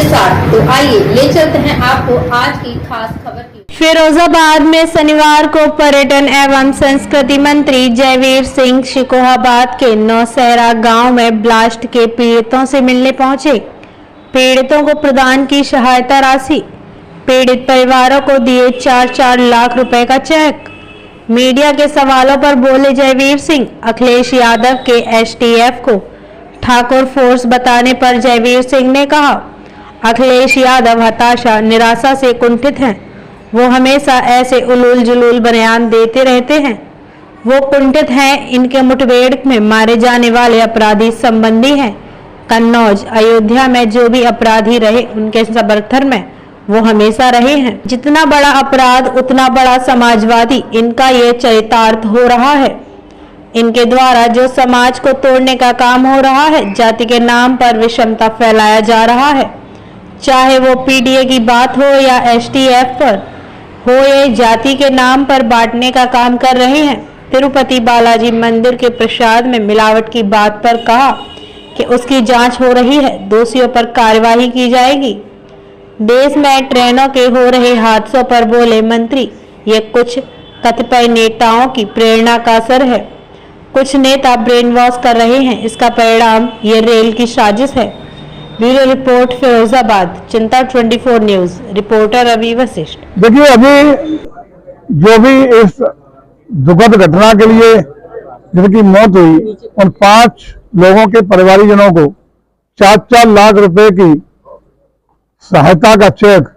साथ। तो आइए ले चलते हैं आपको आज की खास खबर की। फिरोजाबाद में शनिवार को पर्यटन एवं संस्कृति मंत्री जयवीर सिंह शिकोहाबाद के नौशहरा गांव में ब्लास्ट के पीड़ितों से मिलने पहुंचे। पीड़ितों को प्रदान की सहायता राशि, पीड़ित परिवारों को दिए 4-4 लाख रुपए का चेक। मीडिया के सवालों पर बोले जयवीर सिंह, अखिलेश यादव के एसटीएफ को ठाकुर फोर्स बताने पर जयवीर सिंह ने कहा, अखिलेश यादव हताशा निराशा से कुंठित हैं। वो हमेशा ऐसे उलूल जुलूल बयान देते रहते हैं। वो कुंठित हैं। इनके मुठभेड़ में मारे जाने वाले अपराधी संबंधी हैं। कन्नौज अयोध्या में जो भी अपराधी रहे उनके समर्थन में वो हमेशा रहे हैं। जितना बड़ा अपराध उतना बड़ा समाजवादी, इनका ये चरितार्थ हो रहा है। इनके द्वारा जो समाज को तोड़ने का काम हो रहा है, जाति के नाम पर विषमता फैलाया जा रहा है, चाहे वो पीडीए की बात हो या एसटीएफ पर हो, ये जाति के नाम पर बांटने का काम कर रहे हैं। तिरुपति बालाजी मंदिर के प्रसाद में मिलावट की बात पर कहा कि उसकी जांच हो रही है, दोषियों पर कार्रवाई की जाएगी। देश में ट्रेनों के हो रहे हादसों पर बोले मंत्री, ये कुछ कतिपय नेताओं की प्रेरणा का असर है। कुछ नेता ब्रेन वॉश कर रहे हैं, इसका परिणाम ये रेल की साजिश है। ब्यूरो रिपोर्ट, फिरोजाबाद, चिंता 24 न्यूज, रिपोर्टर रवि वशिष्ठ। देखिए, अभी जो भी इस दुखद घटना के लिए जिनकी मौत हुई, उन 5 लोगों के परिवारजनों को 4-4 लाख रुपए की सहायता का चेक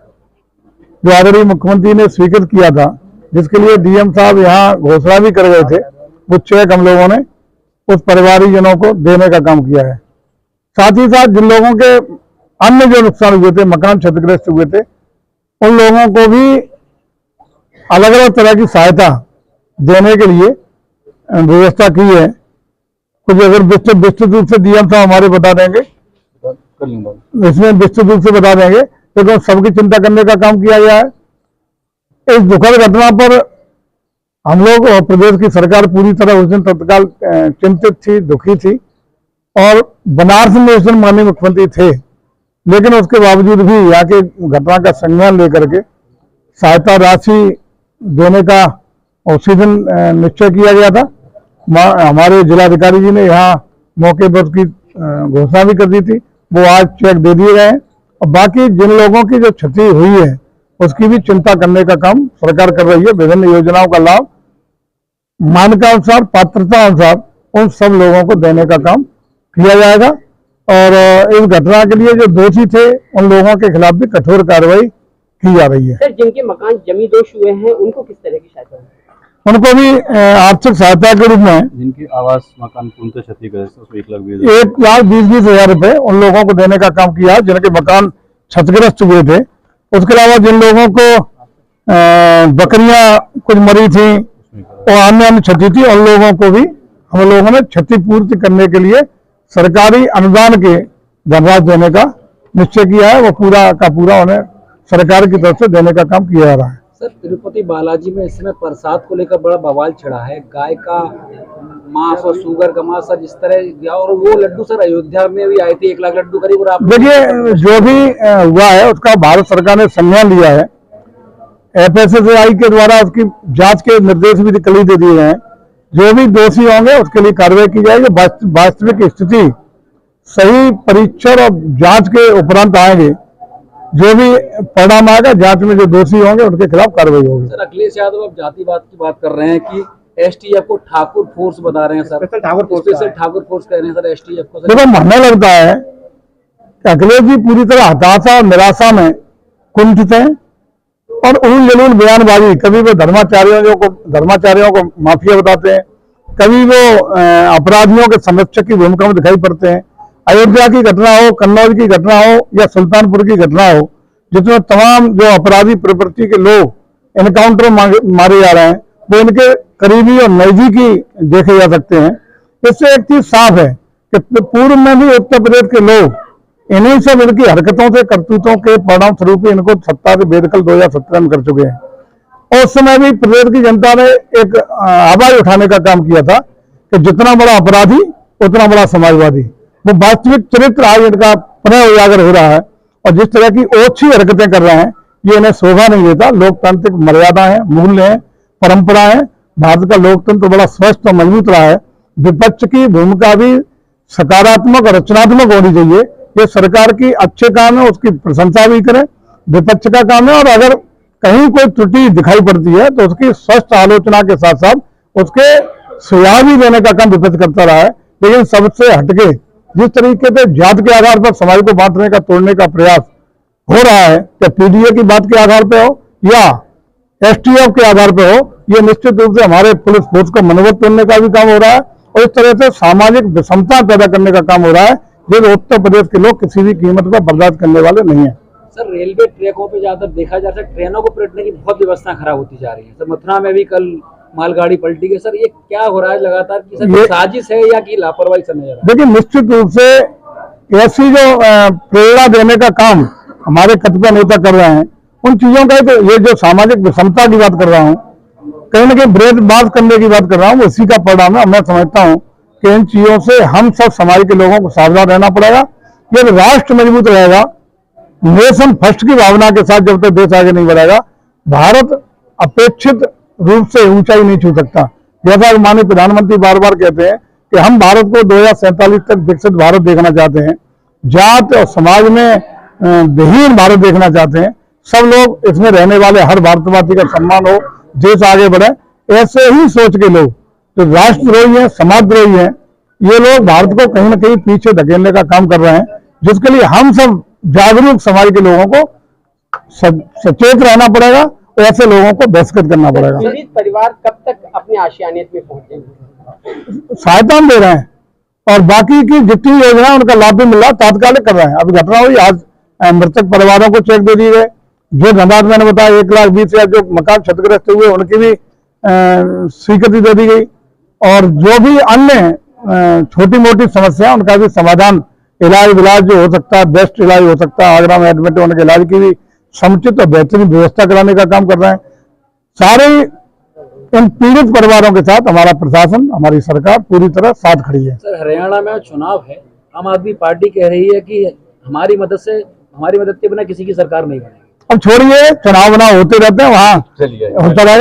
जो आदरणीय मुख्यमंत्री ने स्वीकृत किया था, जिसके लिए डीएम साहब यहाँ घोषणा भी कर गए थे, वो चेक हम लोगों ने उस परिवारजनों को देने का काम किया है। साथ ही साथ जिन लोगों के अन्य जो नुकसान हुए थे, मकान क्षतिग्रस्त हुए थे, उन लोगों को भी अलग अलग तरह की सहायता देने के लिए व्यवस्था की है। कुछ अगर विस्तृत रूप से डीएम साहब हमारे बता देंगे, इसमें विस्तृत रूप से बता देंगे, लेकिन सबकी चिंता करने का काम किया गया है। इस दुखद घटना पर हम लोग और प्रदेश की सरकार पूरी तरह उस दिन तत्काल चिंतित थी, दुखी थी, और बनारस में उस दिन माननीय मुख्यमंत्री थे, लेकिन उसके बावजूद भी यहाँ के घटना का संज्ञान लेकर के सहायता राशि देने का उसी दिन निश्चय किया गया था। हमारे जिलाधिकारी जी ने यहाँ मौके पर उसकी घोषणा भी कर दी थी। वो आज चेक दे दिए गए हैं, और बाकी जिन लोगों की जो क्षति हुई है उसकी भी चिंता करने का काम सरकार कर रही है। विभिन्न योजनाओं का लाभ मानकानुसार, पात्रता अनुसार उन सब लोगों को देने का काम किया जाएगा, और इस घटना के लिए जो दोषी थे उन लोगों के खिलाफ भी कठोर कार्रवाई की जा रही है। सर, जिनके मकान जमी दोष हुए हैं उनको किस तरह की सहायता? उनको भी आर्थिक सहायता के रूप में, जिनकी आवास मकान पूर्णतः क्षतिग्रस्त, उसको 1,20,000 रुपए उन लोगों को देने का काम किया जिनके मकान क्षतिग्रस्त हुए थे। उसके अलावा जिन लोगों को बकरियां कुछ मरी थी और अन्य क्षति थी, उन लोगों को भी हम लोगों ने क्षतिपूर्ति करने के लिए सरकारी अनुदान के धनराशि देने का निश्चय किया है। वो पूरा का पूरा उन्हें सरकार की तरफ से देने का काम किया जा रहा है। सर, तिरुपति बालाजी में इस समय प्रसाद को लेकर बड़ा बवाल छिड़ा है। गाय का मांस और शुगर का मांस, सर, जिस तरह, और वो लड्डू सर अयोध्या में भी आए थे, 1 लाख लड्डू करीब। और आप देखिए, जो भी हुआ है उसका भारत सरकार ने संज्ञान लिया है। FSSAI के द्वारा उसकी जांच के निर्देश भी कल ही दे दिए गए हैं। जो भी दोषी होंगे उसके लिए कार्रवाई की जाएगी। वास्तविक स्थिति सही परीक्षण और जांच के उपरांत आएंगे। जो भी परिणाम आएगा, जांच में जो दोषी होंगे उनके खिलाफ कार्रवाई होगी। सर, अखिलेश यादव अब जातिवाद की बात कर रहे हैं कि एसटीएफ को ठाकुर फोर्स बता रहे हैं। सर, स्पेशल ठाकुर फोर्स कह रहे हैं सर एसटीएफ को। देखो, मानने लगता है कि अखिलेश जी पूरी तरह हताशा और निराशा में कुंठित हैं, और उन जलूल बयानबाजी, कभी वो धर्माचार्यों को माफिया बताते हैं, कभी वो अपराधियों के संरक्षक की भूमिका में दिखाई पड़ते हैं। अयोध्या की घटना हो, कन्नौज की घटना हो या सुल्तानपुर की घटना हो, जिसमें तमाम जो अपराधी प्रवृत्ति के लोग एनकाउंटर मारे जा रहे हैं, वो इनके करीबी और नजदीकी देखे जा सकते हैं। इससे एक चीज साफ है कि पूर्व में भी उत्तर प्रदेश के लोग इन्हीं सब इनकी हरकतों से, करतूतों के परिणाम स्वरूप इनको सत्ता से बेदखल 2017 में कर चुके हैं। और उस समय भी प्रदेश की जनता ने एक आवाज उठाने का काम किया था कि जितना बड़ा अपराधी उतना बड़ा समाजवादी। वो वास्तविक चरित्र आज इनका पुनः उजागर हो रहा है, और जिस तरह की ओछी हरकतें कर रहे हैं, ये इन्हें शोभा नहीं देता। लोकतांत्रिक मर्यादा है, मूल्य है, परंपरा है। भारत का लोकतंत्र बड़ा स्वस्थ और मजबूत रहा है। विपक्ष की भूमिका भी सकारात्मक और रचनात्मक होनी चाहिए। ये सरकार की अच्छे काम है, उसकी प्रशंसा भी करें, विपक्ष का काम है। और अगर कहीं कोई त्रुटि दिखाई पड़ती है तो उसकी स्वस्थ आलोचना के साथ साथ उसके सुझाव भी देने का काम विपक्ष करता रहा है। लेकिन सबसे हटके जिस तरीके से जात के आधार पर समाज को बांटने का, तोड़ने का प्रयास हो रहा है, चाहे पीडीए की बात के आधार पर हो या एसटीएफ के आधार पर हो, ये निश्चित रूप से हमारे पुलिस फोर्स को मनोबल तोड़ने का भी काम हो रहा है और इस तरह से सामाजिक विषमता पैदा करने का काम हो रहा है, जो उत्तर प्रदेश के लोग किसी भी कीमत पर बर्दाश्त करने वाले नहीं है। सर, रेलवे ट्रैकों पे ज्यादातर देखा जा रहा है ट्रेनों को पलटने की बहुत व्यवस्था खराब होती जा रही है। सर, मथुरा में भी कल मालगाड़ी पलटी गई। सर, ये क्या हो रहा है लगातार कि सर ये साजिश है या कि लापरवाही समझ रहा है? देखिए, निश्चित रूप से ऐसी जो प्रेरणा देने का काम हमारे कतिपय नेता कर रहे हैं, उन चीजों का तो ये जो सामाजिक विषमता की बात कर रहा हूँ, कहीं ना कहीं भेदभाव करने की बात कर रहा हूँ, उसी का परिणाम है। मैं समझता हूँ कि इन चीजों से हम सब समाज के लोगों को सावधान रहना पड़ेगा। जब राष्ट्र मजबूत रहेगा, नेशन फर्स्ट की भावना के साथ जब तक देश आगे नहीं बढ़ेगा, भारत अपेक्षित रूप से ऊंचाई नहीं छू सकता। जैसा माननीय प्रधानमंत्री बार बार कहते हैं कि हम भारत को 2047 तक विकसित भारत देखना चाहते हैं, जात और समाज में विहीन भारत देखना चाहते हैं। सब लोग इसमें रहने वाले हर भारतवासी का सम्मान हो, देश आगे बढ़े। ऐसे ही सोच के लोग जो राष्ट्रद्रोही हैं, समाजद्रोही हैं, ये लोग भारत को कहीं ना कहीं पीछे धकेलने का काम कर रहे हैं, जिसके लिए हम सब जागरूक समाज के लोगों को सचेत रहना पड़ेगा और ऐसे लोगों को बहिष्कृत करना पड़ेगा। पीड़ित परिवार कब तक अपने आशियानियत में पहुंचेंगे? सहायता हम दे रहे हैं और बाकी की जितनी योजना है उनका लाभ भी मिल रहा है, तात्कालिक कर रहे हैं। अभी घटना हुई, आज मृतक परिवारों को चेक दे दिए गए। जो धनराशि मैंने बताया 1,20,000 जो मकान क्षतिग्रस्त हुए उनकी भी स्वीकृति दे दी गई और जो भी अन्य छोटी मोटी समस्या उनका भी समाधान, इलाज जो हो सकता है, बेस्ट इलाज हो सकता है, आगरा में एडमिट होने के इलाज की भी समुचित और बेहतरीन व्यवस्था कराने का काम कर रहे हैं। सारे इन पीड़ित परिवारों के साथ हमारा प्रशासन, हमारी सरकार पूरी तरह साथ खड़ी है। सर, हरियाणा में चुनाव है, आम आदमी पार्टी कह रही है कि हमारी मदद के बिना किसी की सरकार नहीं बनेगी। अब छोड़िए, चुनाव होते रहते हैं, वहां होता रहेगा।